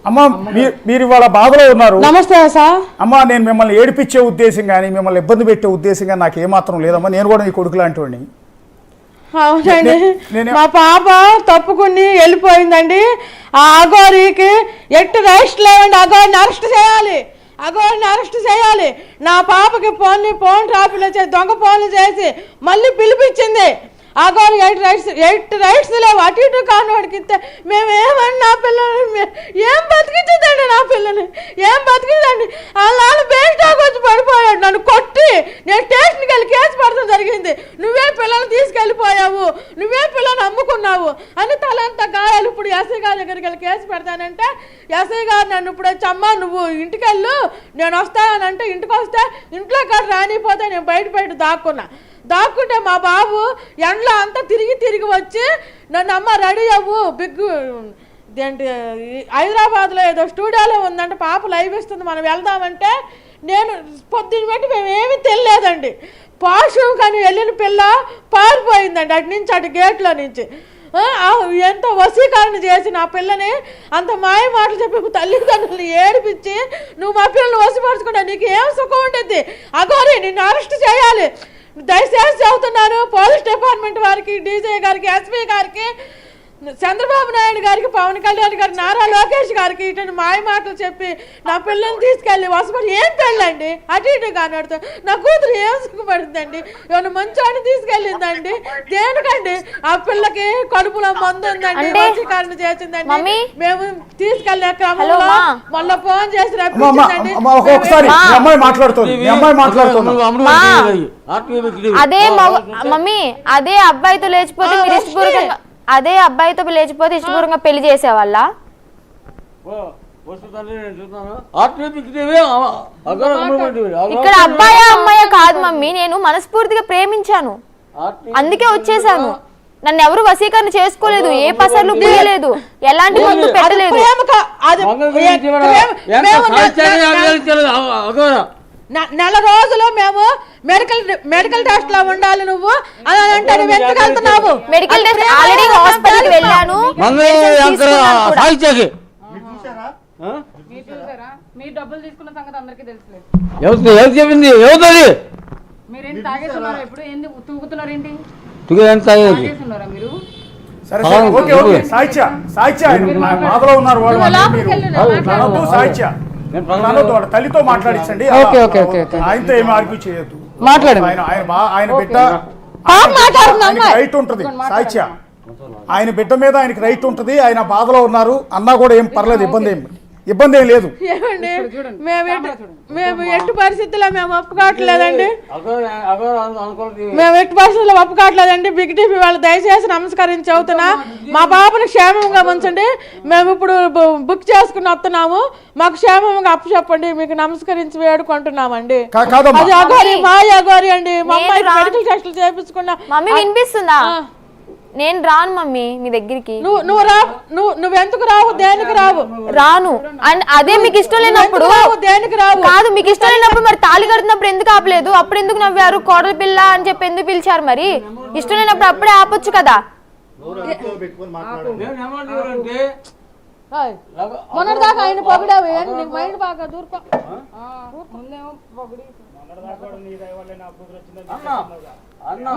అమ్మా మీరు ఇవాళ బాధలో ఉన్నారు. నమస్తే సార్. అమ్మా నేను మిమ్మల్ని ఏడిపించే ఉద్దేశం కానీ మిమ్మల్ని ఇబ్బంది పెట్టే ఉద్దేశం కానీ నాకు ఏమాత్రం లేదమ్మా. నేను కూడా నీ కొడుకు లాంటి వాడిని. అవునండి, మా పాప తప్పుకుని వెళ్ళిపోయిందండి. ఆ అఘోరికి ఎట్టు రెస్ట్ లేవండి. అఘోరిని అరెస్ట్ చేయాలి, అఘోరిని అరెస్ట్ చేయాలి. నా పాపకి ఫోన్ ట్రాఫిక్లో చేసి దొంగ ఫోన్లు చేసి మళ్ళీ పిలిపించింది. అఘోరి ఎయిట్ రైట్స్ లేవు. అటు ఇటు కానివాడికి ఇస్తే మేమేమని నా పిల్లల్ని ఏం బతికించదండి, నా పిల్లని ఏం బతికిందండి. వాళ్ళ బేస్టాక్ వచ్చి పడిపోయాడు, నన్ను కొట్టి నేను స్టేషన్కి వెళ్ళి కేసు పడటం జరిగింది. నువ్వే పిల్లల్ని తీసుకెళ్ళిపోయావు, నువ్వే పిల్లల్ని అమ్ముకున్నావు అని తలంతా గాయాలు. ఇప్పుడు ఎస్ఐ గారి దగ్గరికి వెళ్ళి కేసు పెడతానంటే ఎస్ఐ గారు నన్ను ఇప్పుడు వచ్చి అమ్మ నువ్వు ఇంటికి వెళ్ళు నేను వస్తానంటే ఇంటికి వస్తే ఇంట్లో కాదు రానిపోతే నేను బయట దాక్కుంటే మా బాబు ఎండలో అంతా తిరిగి వచ్చి నన్ను అమ్మ రెడీ అవ్వు ఇదేంటి హైదరాబాద్లో ఏదో స్టూడియోలో ఉందంటే పాప లైవ్ ఇస్తుంది మనం వెళ్దామంటే నేను పొద్దున్న పెట్టి మేమేమీ తెలియలేదండి. వాష్రూమ్ కానీ వెళ్ళిన పిల్ల పారిపోయిందండి అటు నుంచి అటు గేట్లో నుంచి. ఎంత వశీకరణ చేసి నా పిల్లని అంత మాయ మాటలు చెప్పి తల్లిదండ్రులను ఏడిపించి నువ్వు మా పిల్లల్ని వశపరచుకుంటా నీకు ఏం సుఖం ఉండేది. అఘోరి నిన్ను అరెస్ట్ చేయాలి. దయచేసి చెబుతున్నాను పోలీస్ డిపార్ట్మెంట్ వారికి, డీజీ గారికి, ఎస్పీ గారికి, చంద్రబాబు నాయుడు గారికి, పవన్ కళ్యాణ్ గారికి, నారా లోకేష్ గారికి ఇటువంటి మాయ మాటలు చెప్పి నా పిల్లల్ని తీసుకెళ్ళి వసపడి ఏం పెళ్ళండి అటు ఇటు కానడుతూ నా కూతురు ఏం సుఖపడుతుందండి. ఏమైనా మంచాన్ని తీసుకెళ్ళిందండి దేనికండి? ఆ పిల్లకి కడుపులో మందు ఉందండి, వశీకరణ చేసిందండి. మేము తీసుకెళ్లే క్రమంలో మళ్ళీ ఫోన్ చేసి రప్పించిందండి. అదే మమ్మీ అదే అబ్బాయితో లేచిపోతే మీరు ఇష్టపూర్వకంగా ఇష్టపూర్వకంగా పెళ్లి చేసేవాళ్ళ? ఇక్కడ అబ్బాయా అమ్మాయా కాదు మమ్మీ, నేను మనస్ఫూర్తిగా ప్రేమించాను అందుకే వచ్చేసాను. నన్ను ఎవరు వశీకరణ చేసుకోలేదు, ఏ పసర్లు పూయలేదు, ఎలాంటి మందు పెట్టలేదు. నెల రోజులు మేము మెడికల్ టెస్ట్ లో ఉండాలి. నువ్వు అని అంటే నువ్వు ఎందుకు వెళ్తున్నావు? మెడికల్ టెస్ట్ ఆల్రెడీ హాస్పిటల్ వెళ్ళాను. తల్లితో మాట్లాడించండి, ఆయనతో ఏమి ఆర్గ్యూ చేయొద్దు. ఆయన బిడ్డ రైట్ ఉంటుంది సాహిత్య, ఆయన బిడ్డ మీద ఆయనకి రైట్ ఉంటుంది. ఆయన బాధలో ఉన్నారు అన్నా కూడా ఏం పర్లేదు, ఇబ్బంది ఏం లేదు. మేము ఎట్టి పరిస్థితుల్లో మేము ఒప్పుకోవట్లేదండి, మేము ఎట్టి పరిస్థితుల్లో ఒప్పుకోవట్లేదండి. బిగ్ టీవీ వాళ్ళు దయచేసి నమస్కరించి చెబుతున్నా మా బాబుని క్షేమంగా ఉంచండి. మేము ఇప్పుడు బుక్ చేసుకుని వస్తున్నాము, మాకు క్షేమంగా అప్పు చెప్పండి, మీకు నమస్కరించి వేడుకుంటున్నామండి. అది అఘోరి మా అఘోరి అండి. మా అమ్మాయి మెడికల్ టెస్టులు చేయించుకున్నా. మమ్మీ వినిపిస్తుందా? నేను రాను మమ్మీ మీ దగ్గరికి. నువ్వెందుకు రావు? దేనికి రావు? రాను. అండ్ అదే మీకు ఇష్టం లేనప్పుడు దేనికి రావు? కాదు మీకు ఇష్టం లేనప్పుడు మరి తాళి కడుతున్నప్పుడు ఎందుకు ఆపలేదు? అప్పుడు ఎందుకు నవ్వారు? కోడల పిల్ల అని చెప్పి ఎందుకు పిలిచారు? మరి ఇష్టం లేనప్పుడు అప్పుడే ఆపొచ్చు కదా. మొన్నటిదాకా ఆయన పొగిడావు, నీకు మైండ్ బాగా దూరుకో.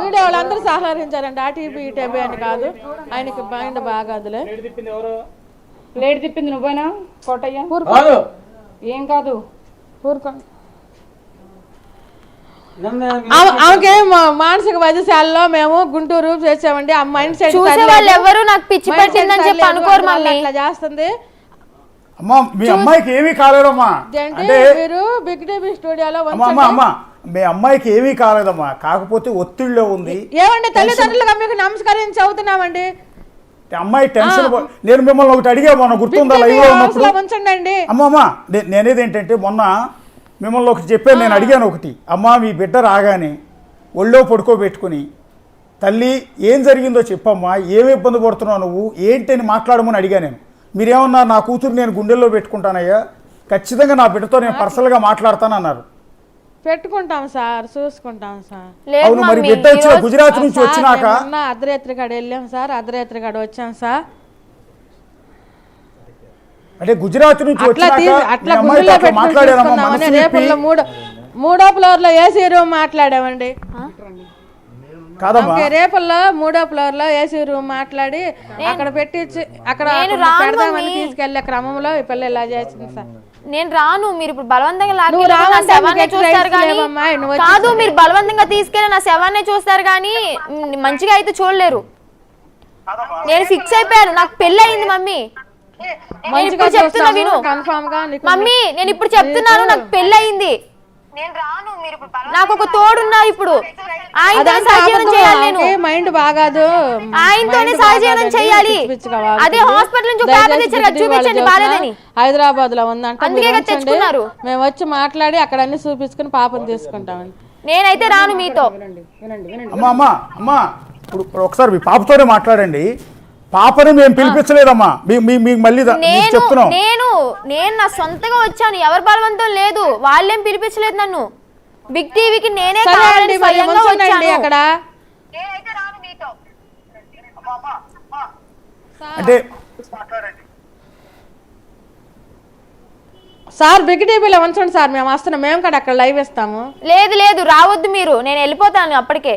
మీడియా వాళ్ళందరూ సహకరించారండి, ఆ టీవీ ఈ టీవీ అని కాదు, ఆయనకి మైండ్ బాగా. అదిలే లేట్ తిప్పింది నువ్వేనా కోటయ్య? ఏం కాదు ఆమెకి మానసిక వైద్యశాలలో మేము గుంటూరు చేసామండి. ఆ మైండ్ సెట్ ఎవరు నాకు పిచ్చి పట్టిందని చెప్పి అనుకోరు మమ్మీ. అట్లా చేస్తుంది. అమ్మా మీ అమ్మాయికి ఏమీ కాలేదమ్మా, మీరు బిగ్ టీవీ స్టూడియోలో మీ అమ్మాయికి ఏమీ కాలేదమ్మా, కాకపోతే ఒత్తిడిలో ఉంది. ఏమండి తల్లిదండ్రులుగా మీకు నమస్కరించి చదువుతున్నామండి. అమ్మాయి టెన్షన్. నేను మిమ్మల్ని ఒకటి అడిగా మొన్న, గుర్తుందా లైవ్ లో ఉన్నప్పుడు? అమ్మమ్మా నేనేది ఏంటంటే మొన్న మిమ్మల్ని ఒకటి చెప్పాను, నేను అడిగాను ఒకటి. అమ్మా మీ బిడ్డ రాగానే ఒళ్ళో పడుకోబెట్టుకుని తల్లి ఏం జరిగిందో చెప్పమ్మా, ఏమి ఇబ్బంది పడుతున్నావు నువ్వు ఏంటని మాట్లాడమని అడిగా నేను. మీరేమన్నారు? నా కూతురు నేను గుండెల్లో పెట్టుకుంటానయ్యా, ఖచ్చితంగా నా బిడ్డతో నేను పర్సనల్గా మాట్లాడతానన్నారు. పెట్టుకుంటాం సార్, చూసుకుంటాం సార్. అవును, మరి బిడ్డ వచ్చిన గుజరాత్ నుంచి వచ్చినాక అర్ధరాత్రి కాడ వెళ్ళాం సార్, అర్ధరాత్రి కాడ వచ్చాం సార్. అంటే గుజరాత్ నుంచి అట్లా వచ్చినాక అట్లా మీ అమ్మాయితో గుండెలో అట్లా మాట్లాడారమ్మా, పెట్టుకుని మనసు విప్పి. రేపల్లో మూడో ఫ్లోర్ లో ఏసీ రూమ్ మాట్లాడామండి. కాదమ్మా రేపల్లో 3వ ఫ్లోర్ లో ఏసీ రూమ్ మాట్లాడి అక్కడ పెట్టి అక్కడ పెడదామని తీసుకెళ్లే క్రమంలో ఈ పిల్ల ఇలా చేసింది సార్. నేను రాను, మీరు ఇప్పుడు బలవంతంగా నా శవాన్ని చూస్తారు కానీ కాదు, మీరు బలవంతంగా తీసుకెళ్ళి నా శవాన్ని చూస్తారు కానీ మంచిగా అయితే చూడలేరు. నేను ఫిక్స్ అయిపోయాను, నాకు పెళ్లి అయింది మమ్మీ. నేను ఇప్పుడు చెప్తున్నా విను మమ్మీ, నేను ఇప్పుడు చెప్తున్నాను నాకు పెళ్లి అయింది. నాకు ఒక తోడున్నారు ఇప్పుడు, ఆయనతోనే సహజీవనం చేయాలి. నేను మైండ్ బాగాదు, ఆయనతోనే సహజీవనం చేయాలి. అదే హాస్పిటల్ నుంచి పేపర్ తెచ్చారు, చూపించండి బాలేదని. హైదరాబాద్ లో ఉందంట, అందుకే తెచ్చుకున్నారు. మేము వచ్చి మాట్లాడి అక్కడ అన్ని చూపించుకుని పాపం తీసుకుంటామండి. నేనైతే రాను మీతో. అమ్మా అమ్మా అమ్మా ఇప్పుడు ఒకసారి మీ పాపతోనే మాట్లాడండి. పాపని మేము పిలిపించలేదమ్మా, మీకు మళ్ళీ చెప్తున్నాం. నేను నా సొంతగా వచ్చాను, ఎవరి బలవంతం లేదు, వాళ్ళేం పిలిపించలేదు నన్ను. బిగ్ టీవీకి నేనే స్వయంగా వచ్చాను. అక్కడ అంటే సార్ బిగ్ టీవీలో ఉంచండి సార్, మేము వస్తున్నాం, మేము కూడా అక్కడ లైవ్ ఇస్తాము. లేదు రావద్దు మీరు, నేను వెళ్ళిపోతాను అప్పటికే.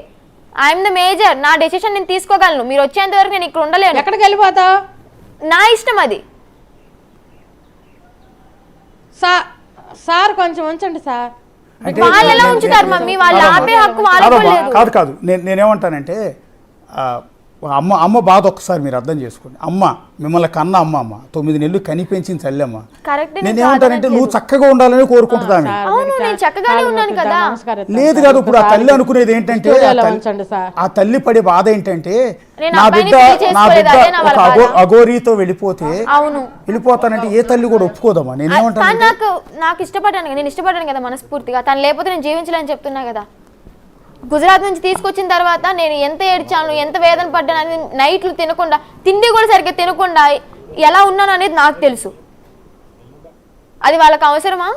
ఐఎమ్ ద మేజర్, నా డెసిషన్ నేను తీసుకోగలను. మీరు వచ్చేంత వరకు నేను ఇక్కడ ఉండలేను. ఎక్కడికి వెళ్ళిపోతావు? నా ఇష్టం అది. సార్ కొంచెం ఉంచండి సార్. వాళ్ళు ఎలా ఉంచుతారు మమ్మీ? వాళ్ళు ఆపే హక్కు వాళ్ళకు లేదు. కాదు నేనేమంటానంటే అమ్మ బాధ ఒక్కసారి మీరు అర్థం చేసుకోండి. అమ్మ మిమ్మల్ని కన్న అమ్మ 9 నెలలు కని పెంచింది తల్లమ్మ. నేనేమంటానంటే నువ్వు చక్కగా ఉండాలని కోరుకుంటున్నాను. లేదు కాదు, ఇప్పుడు ఆ తల్లి అనుకునేది ఏంటంటే, ఆ తల్లి పడే బాధ ఏంటంటే నా బిడ్డ ఒక అఘోరీతో వెళ్ళిపోతానంటే ఏ తల్లి కూడా ఒప్పుకోదమ్మా. నేనేమంటాను, నాకు ఇష్టపడ్డాను, నేను ఇష్టపడ్డాను కదా మనస్ఫూర్తిగా. తను లేకపోతే నేను జీవించలేని చెప్తున్నా కదా. గుజరాత్ నుంచి తీసుకొచ్చిన తర్వాత నేను ఎంత ఏడ్చాను, ఎంత వేదన పడ్డాను అనేది, నైట్లు తినకుండా, తిండి కూడా సరిగ్గా తినకుండా ఎలా ఉన్నాను అనేది నాకు తెలుసు. అది వాళ్ళకి అవసరమా?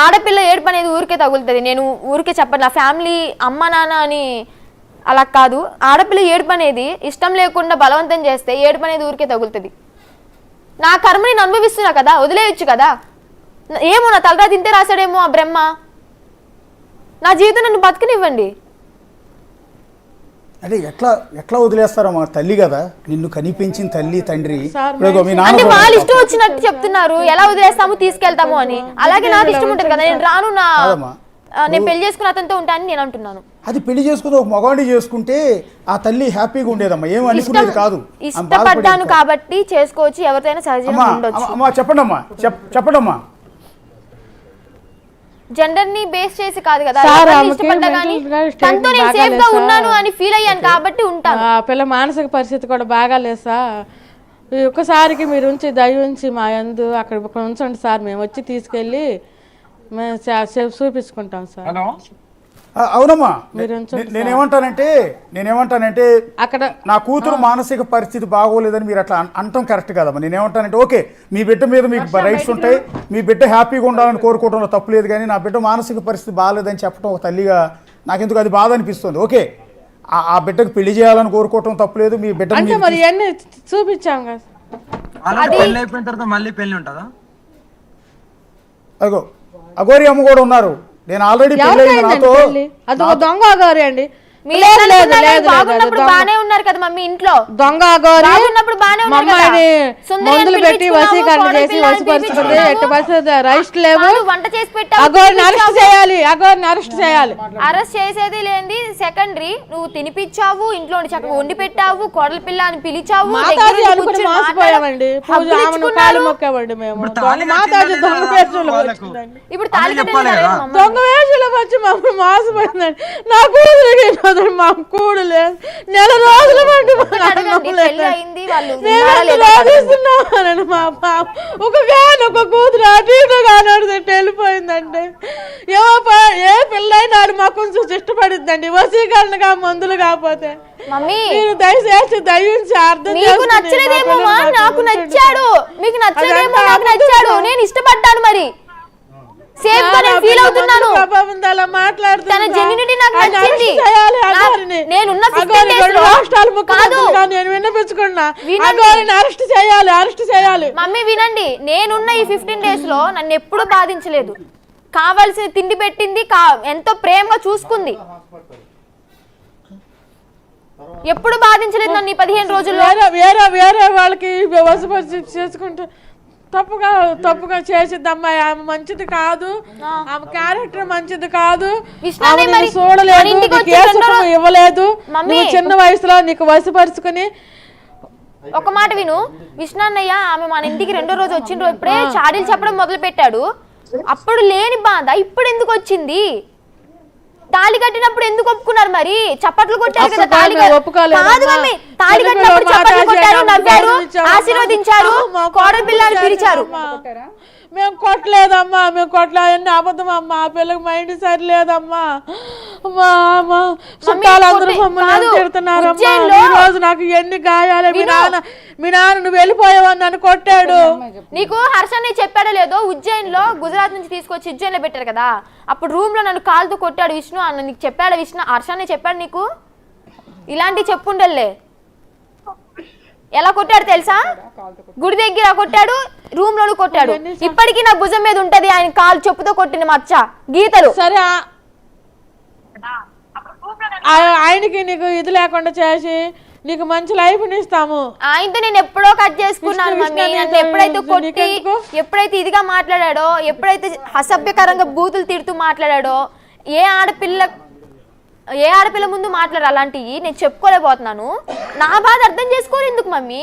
ఆడపిల్ల ఏడుపు అనేది ఊరికే తగులుతుంది. నేను ఊరికే చెప్పను, నా ఫ్యామిలీ అమ్మ నాన్న అని అలా కాదు. ఆడపిల్ల ఏడుపు అనేది ఇష్టం లేకుండా బలవంతం చేస్తే ఏడుపు అనేది ఊరికే తగులుతుంది. నా కర్మ నేను అనుభవిస్తున్నా కదా, వదిలేయచ్చు కదా. ఏమో నా తలరా తింటే రాశాడేమో ఆ బ్రహ్మ. నా జీవితం నన్ను బతకనివ్వండి. అంటే ఎట్లా వదిలేస్తారమ్మా? తల్లి కదా, నిన్ను కనిపించిన తల్లి తండ్రి. అంటే వాళ్ళు ఇష్టం వచ్చినట్టు చెప్తున్నారు, ఎలా వదిలేస్తాము తీసుకెళ్తాము అని. అలాగే నాకు ఇష్టం ఉంటుంది కదా, నేను రాను, నేను పెళ్లి చేసుకున్న అతనితో ఉంటానని నేను అంటున్నాను. అది పెళ్లి చేసుకుని ఒక మగవాడిని చేసుకుంటే ఆ తల్లి హ్యాపీగా ఉండేదమ్మా, ఏం అనుకునేది కాదు. ఇష్టపడ్డాను కాబట్టి చేసుకోవచ్చు, ఎవరితోనైనా సహజంగా ఉండొచ్చు. చెప్పండమ్మా. జెండర్ ని బేస్ చేసి కాదు కదా, ఇష్టపడ్డా కానీ తనతో నేను సేఫ్ గా ఉన్నాను అని ఫీల్ అయ్యాను కాబట్టి ఉంటాను. పిల్ల మానసిక పరిస్థితి కూడా బాగాలేదు సార్. ఒక్కసారికి మీరు ఉంచి దయ ఉంచి మా యందు అక్కడ ఉంచండి సార్, మేము వచ్చి తీసుకెళ్ళి మేము చూపించుకుంటాం సార్. అవునమ్మా, నేనేమంటానంటే అక్కడ నా కూతురు మానసిక పరిస్థితి బాగోలేదని మీరు అట్లా అంటాం కరెక్ట్ కదమ్మా. నేనేమంటానంటే ఓకే, మీ బిడ్డ మీద మీకు రైట్స్ ఉంటాయి, మీ బిడ్డ హ్యాపీగా ఉండాలని కోరుకోవడంలో తప్పులేదు. కానీ నా బిడ్డ మానసిక పరిస్థితి బాగోలేదని చెప్పడం ఒక తల్లిగా నాకెందుకు అది బాధ అనిపిస్తుంది. ఓకే, ఆ బిడ్డకు పెళ్లి చేయాలని కోరుకోవటం తప్పులేదు. మీ బిడ్డ మరి అన్ని చూపించాం కదా, అయిపోయిన తర్వాత మళ్ళీ పెళ్లి ఉంటుందా? అఘోరి అమ్మ కూడా ఉన్నారు. నేను ఆల్రెడీ అదొక దొంగ అఘోరి అండి. బానే ఉన్నారు కదా మమ్మీ ఇంట్లో. దొంగ అఘోరి మందులు పెట్టి వసీకరణ చేసి వసిపరుచుకుంది. ఎట్టి పరిస్థితి రైట్ లేవు. వంట చేసి పెట్టావు, అఘోరిని అరెస్ట్ చేయాలి, అఘోరిని అరెస్ట్ చేయాలి. అరెస్ట్ చేసేది లేని సెకండరీ. నువ్వు తినిపించావు, ఇంట్లో చక్కగా వండి పెట్టావు, కోడల పిల్ల అని పిలిచావు. మోసపోయామండి, కాళ్ళు మొక్కామండి మేము. మాతాజీ దొంగ వేషంలో వచ్చిందండి. ఇప్పుడు దొంగ వేషంలో వచ్చి మమ్మల్ని మోసపోయిందండి. నా కూతురు మా కూడు లేదు, నెల రోజుల పాటు మా పాప ఒక కూతురు అటు ఇటు కానడుతుంటే వెళ్ళిపోయిందంటే ఏ పిల్లైనా మా కొంచెం ఇష్టపడుద్దండి. వసీకరణగా మందులు కాకపోతే మీరు దయచేసి దయించి అర్థం నచ్చలేదేమో, నాకు నచ్చాడు, మీకు నచ్చలేదేమో, నాకు నచ్చాడు, నేను ఇష్టపడ్డాను. మరి సేఫ్ గా నేను ఫీల్ అవుతున్నాను. అలా మాట్లాడుతున్నా. తన జెన్యూనిటీ నాకు ఆయన నచ్చింది. అరెస్ట్ చేయాలి అగోరిని. నేనున్న 15 అగోరి days రెండు లో రాష్ట్రాలు కాదు. ముఖ్యమంత్రిగా నేను విన్నపించుకున్నా. వినండి. అగోరిని అరెస్ట్ చేయాలి, అరెస్ట్ చేయాలి. మమ్మీ వినండి, నేనున్న ఈ 15 days లో నన్ను ఎప్పుడు బాధించలేదు. కావాల్సిన తిండి పెట్టింది, ఎంతో ప్రేమగా చూసుకుంది. ఎప్పుడు బాధించలేదు నన్ను ఈ 15 రోజుల్లో. వేరే వాళ్ళకి వసపరిచి చేసుకుంటే తప్పుగా చేసిద్ది అమ్మాయి. ఆమె మంచిది కాదు, ఆమె క్యారెక్టర్ మంచిది కాదు. విష్ణాన్ని ఆమె మరి నిన్ను చూడలేదు, మన ఇంటికి నీకు వచ్చి ఏ రెండో సుఖం ఇవ్వలేదు. మమ్మీ. నువ్వు చిన్న వయసులో నీకు వసపరుచుకుని. ఒక మాట విను, విష్ణాన్నయ్య ఆమె మన ఇంటికి 2వ రోజు వచ్చిన రోజు ఇప్పుడే చాడీలు చెప్పడం మొదలు పెట్టాడు. అప్పుడు లేని బాధ ఇప్పుడు ఎందుకు వచ్చింది? తాళి కట్టినప్పుడు ఎందుకు ఒప్పుకున్నారు? మరి చప్పట్లు కొట్టారు కదా. తాళి కాదు మమ్మీ, తాళి కట్టినప్పుడు చప్పట్లు కొట్టారు, నవ్వారు, ఆశీర్వదించారు, కోడలి పిల్లని పిలిచారు. మేము కొట్టలేదమ్మా, మేము కొట్టలేదన్నీ అబద్ధం అమ్మా. ఆ పిల్లకి మైండ్ సరిలేదమ్మా. చుట్టాలందరూ మమ్మల్ని తిడుతున్నారమ్మా. ఈ రోజు నాకు ఎన్ని గాయాలే. మీ నాన్న నువ్వు వెళ్ళిపోయావని నన్ను కొట్టాడు. నీకు హర్షని చెప్పాడో లేదో, ఉజ్జయిన్ లో గుజరాత్ నుంచి తీసుకొచ్చి ఉజ్జయిన్ లో పెట్టారు కదా, అప్పుడు రూమ్ లో నన్ను కాలుతో కొట్టాడు విష్ణు అన్న. నీకు చెప్పాడు విష్ణు? హర్షని చెప్పాడు నీకు? ఇలాంటి చెప్పుండలే. ఎలా కొట్టాడు తెలుసా? గుడి దగ్గర కొట్టాడు, రూమ్ లోను కొట్టాడు. ఇప్పటికీ నా భుజం మీద ఉంటది ఆయన కాలు చెప్పుతో కొట్టిన మచ్చ, గీతలు. సరే, ఆయనకి నీకు ఇది లేకుండా చేసి నీకు మంచి లైఫ్ ఇస్తాము. ఆయనతో నేను ఎప్పుడో కట్ చేసుకున్నాను మమ్మీ. నన్ను ఎప్పుడైతే కొట్టి, ఎప్పుడైతే ఇదిగా మాట్లాడాడో, ఎప్పుడైతే అసభ్యకరంగా బూతులు తిడుతూ మాట్లాడాడో, ఏ ఆడపిల్ల ముందు మాట్లాడారు అలాంటివి నేను చెప్పుకోలేకపోతున్నాను. నా బాధ అర్థం చేసుకోరు ఎందుకు మమ్మీ?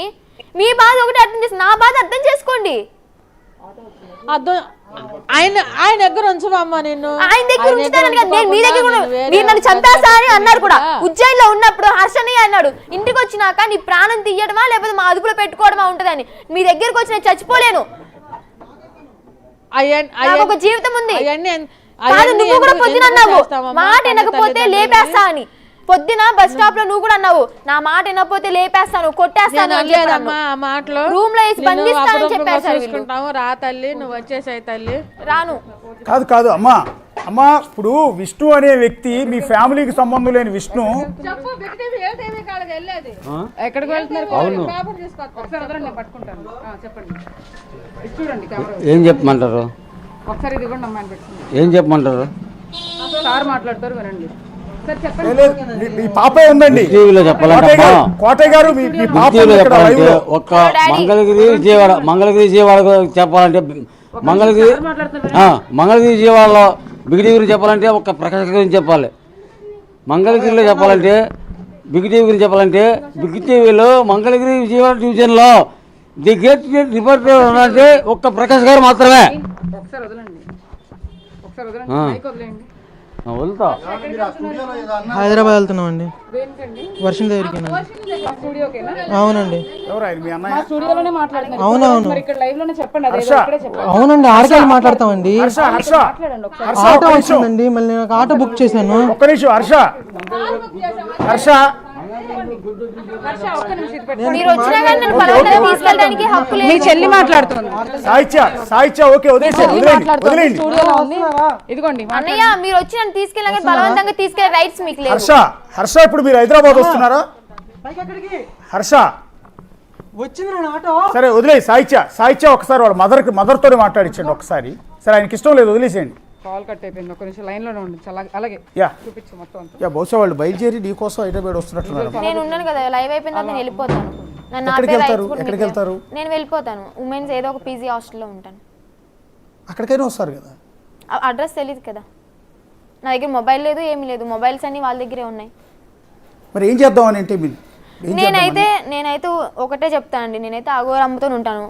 మీ బాధ ఒకటి అర్థం చేసి నా బాధ అర్థం చేసుకోండి. ఆయన దగ్గర ఉంచమమ్మా. నిన్ను ఆయన దగ్గర ఉంచుతానని కాదు, నేను మీ దగ్గర మీరు నన్ను చంపేస్తా అని అన్నారు కూడా. ఉజ్జయిన్ లో ఉన్నప్పుడు హర్షని అన్నాడు, ఇంటికి వచ్చినాక నీ ప్రాణం తీయడమా లేకపోతే మా అదుపులో పెట్టుకోవడమా ఉంటదని. మీ దగ్గరకు వచ్చి నేను చచ్చిపోలేను, నాకు ఒక జీవితం ఉంది. కాదు, నువ్వు కూడా పొద్దున అన్నావు మాట వినకపోతే లేపేస్తా అని. పొద్దున బస్ స్టాప్ లో నువ్వు కూడా అన్నావు, నా మాట వినకపోతే లేపేస్తాను, కొట్టేస్తాను. రూమ్ లో వేసి బంధిస్తానని చెప్పేసారు. రా తల్లి, నువ్వు వచ్చేసాయి తల్లి. రాను. కాదు అమ్మా ఇప్పుడు విష్ణు అనే వ్యక్తి మీ ఫ్యామిలీకి సంబంధం లేని విష్ణు ఎక్కడికి వెళ్తున్నారు? పట్టుకుంటాను. చెప్పండి. చూడండి, ఏం చెప్పమంటారు? ఒకసారి ఇది కూడా అమ్మాయిని పెట్టుకుంటాను. ఏం చెప్పమంటారు? సార్ మాట్లాడతారు, వినండి. మీ పాపే ఉందండి టీవీలో చెప్పాలంటే కోటయ్య గారు, మీ పాప చెప్పాలంటే ఒక్క మంగళగిరి విజయవాడ చెప్పాలంటే మంగళగిరి విజయవాడలో బిగ్ గురించి చెప్పాలంటే ఒక ప్రకాశ్ గురించి చెప్పాలి. మంగళగిరిలో చెప్పాలంటే బిగ్ టీవీ గురించి చెప్పాలంటే బిగ్ టీవీలో మంగళగిరి విజయవాడ డివిజన్లో ది గేట్ రిపోర్టర్ అంటే ఒక్క ప్రకాశ్ గారు మాత్రమే. ఒకసారి వదలండి, ఒకసారి వదలండి. వెళ్తా హైదరాబాద్ వెళ్తున్నాం అండి, వర్షం దగ్గరికి. అవునండి, అవునవును, అవునండి. ఆటోకి మాట్లాడతామండి. ఆటో వచ్చిందండి, మళ్ళీ నాకు ఆటో బుక్ చేశాను. ఒక్క నిమిషం హర్ష మీరు వచ్చినా కానీ నన్ను బలవంతంగా తీసుకెళ్ళడానికి హక్కు లేదు. మీ చెల్లి మాట్లాడుతుంది. సాహిత్య ఓకే, వదిలేండి. ఇదిగోండి అన్నయ్య, మీరు వచ్చి నన్ను తీసుకెళ్ళగా బలవంతంగా తీసుకెళ్ళే రైట్స్ మీకు లేవు. హర్ష ఇప్పుడు మీరు హైదరాబాద్ వస్తున్నారా? హర్ష వచ్చింది ఆటో. సరే వదిలే. సాహిత్య ఒకసారి వాళ్ళ మదర్తోనే మాట్లాడించండి ఒకసారి. సరే, ఆయనకి ఇష్టం లేదు, వదిలేసేయండి. కాల్ కట్ అయిపోయింది, ఒక నిమిషం లైన్ లోనే ఉండి. అలాగే చూపించు మొత్తం. బహుశా వాళ్ళు బయలుదేరి నీకోసం హైదరాబాద్ వస్తున్నట్టున్నారు. నేను ఉన్నాను కదా, లైవ్ అయిపోయిందా నేను వెళ్ళిపోతాను. ఎక్కడికి వెళ్తారు? నేను వెళ్ళిపోతాను. ఉమెన్స్ ఏదో ఒక పీజీ హాస్టల్లో ఉంటాను. అక్కడికైనా వస్తారు కదా? అడ్రస్ తెలియదు కదా, నా దగ్గర మొబైల్ లేదు, ఏమీ లేదు. మొబైల్స్ అన్ని వాళ్ళ దగ్గరే ఉన్నాయి. మరి ఏం చేద్దామని అంటే నేనైతే ఒకటే చెప్తానండి, నేనైతే అఘోరమ్మతో ఉంటాను.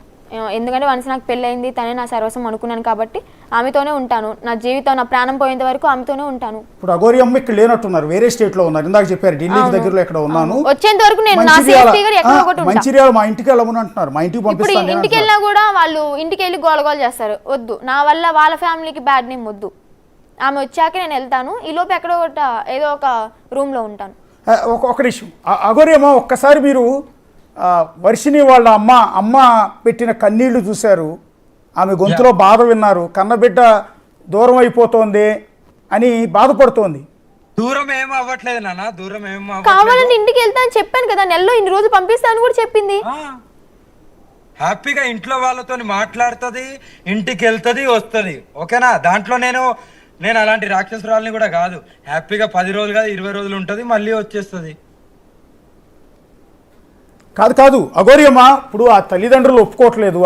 ఎందుకంటే వన్స్ నాకు పెళ్ళయింది, తనే నా సర్వస్వం అనుకున్నాను కాబట్టి ఆమెతోనే ఉంటాను. నా జీవితం, నా ప్రాణం పోయేంత వరకు ఆమెతోనే ఉంటాను. ఇప్పుడు అఘోరి అమ్మ ఇక్కడ లేనట్టున్నారు, వేరే స్టేట్ లో ఉన్నారు. ఇందాక చెప్పారు ఢిల్లీకి దగ్గరలో ఎక్కడ ఉన్నాను, వచ్చేంత వరకు నేను నా సేఫ్టీగా ఎక్కడో ఒకటి ఉంటాను. మంచిర్యాల మా ఇంటికి వెళ్ళమని అంటున్నారు. మా ఇంటికి పంపిస్తాను. ఇప్పుడు ఇంటికి వెళ్ళినా కూడా వాళ్ళు ఇంటికి వెళ్ళి గోలగోలు చేస్తారు. వద్దు, నా వల్ల వాళ్ళ ఫ్యామిలీకి బ్యాడ్ నేమ్ వద్దు. ఆమె వచ్చాక నేను వెళ్తాను. ఈ లోపు ఎక్కడో ఏదో ఒక రూమ్ లో ఉంటాను. ఒక నిమిషం అఘోరి అమ్మ, ఒక్కసారి మీరు వర్షిని వాళ్ళ అమ్మ పెట్టిన కన్నీళ్లు చూశారు, ఆమె గొంతులో బాధ విన్నారు. కన్నబిడ్డ దూరం అయిపోతోంది అని బాధపడుతోంది. దూరం ఏం అవ్వట్లేదు నాన్న, దూరం ఏం కావాలని ఇంటికి వెళ్తా అని చెప్పాను కదా, నెలలో ఇన్ని రోజులు పంపిస్తాను కూడా చెప్పింది. హ్యాపీగా ఇంట్లో వాళ్ళతో మాట్లాడుతుంది, ఇంటికి వెళ్తుంది, వస్తుంది. ఓకేనా? దాంట్లో నేను అలాంటి రాక్షసురాలని కూడా కాదు. హ్యాపీగా 10 రోజులు కాదు 20 రోజులు ఉంటుంది, మళ్ళీ వచ్చేస్తుంది. కాదు అగోరియమ్మ, ఇప్పుడు ఆ తల్లిదండ్రులు ఒప్పుకోవట్లేదు.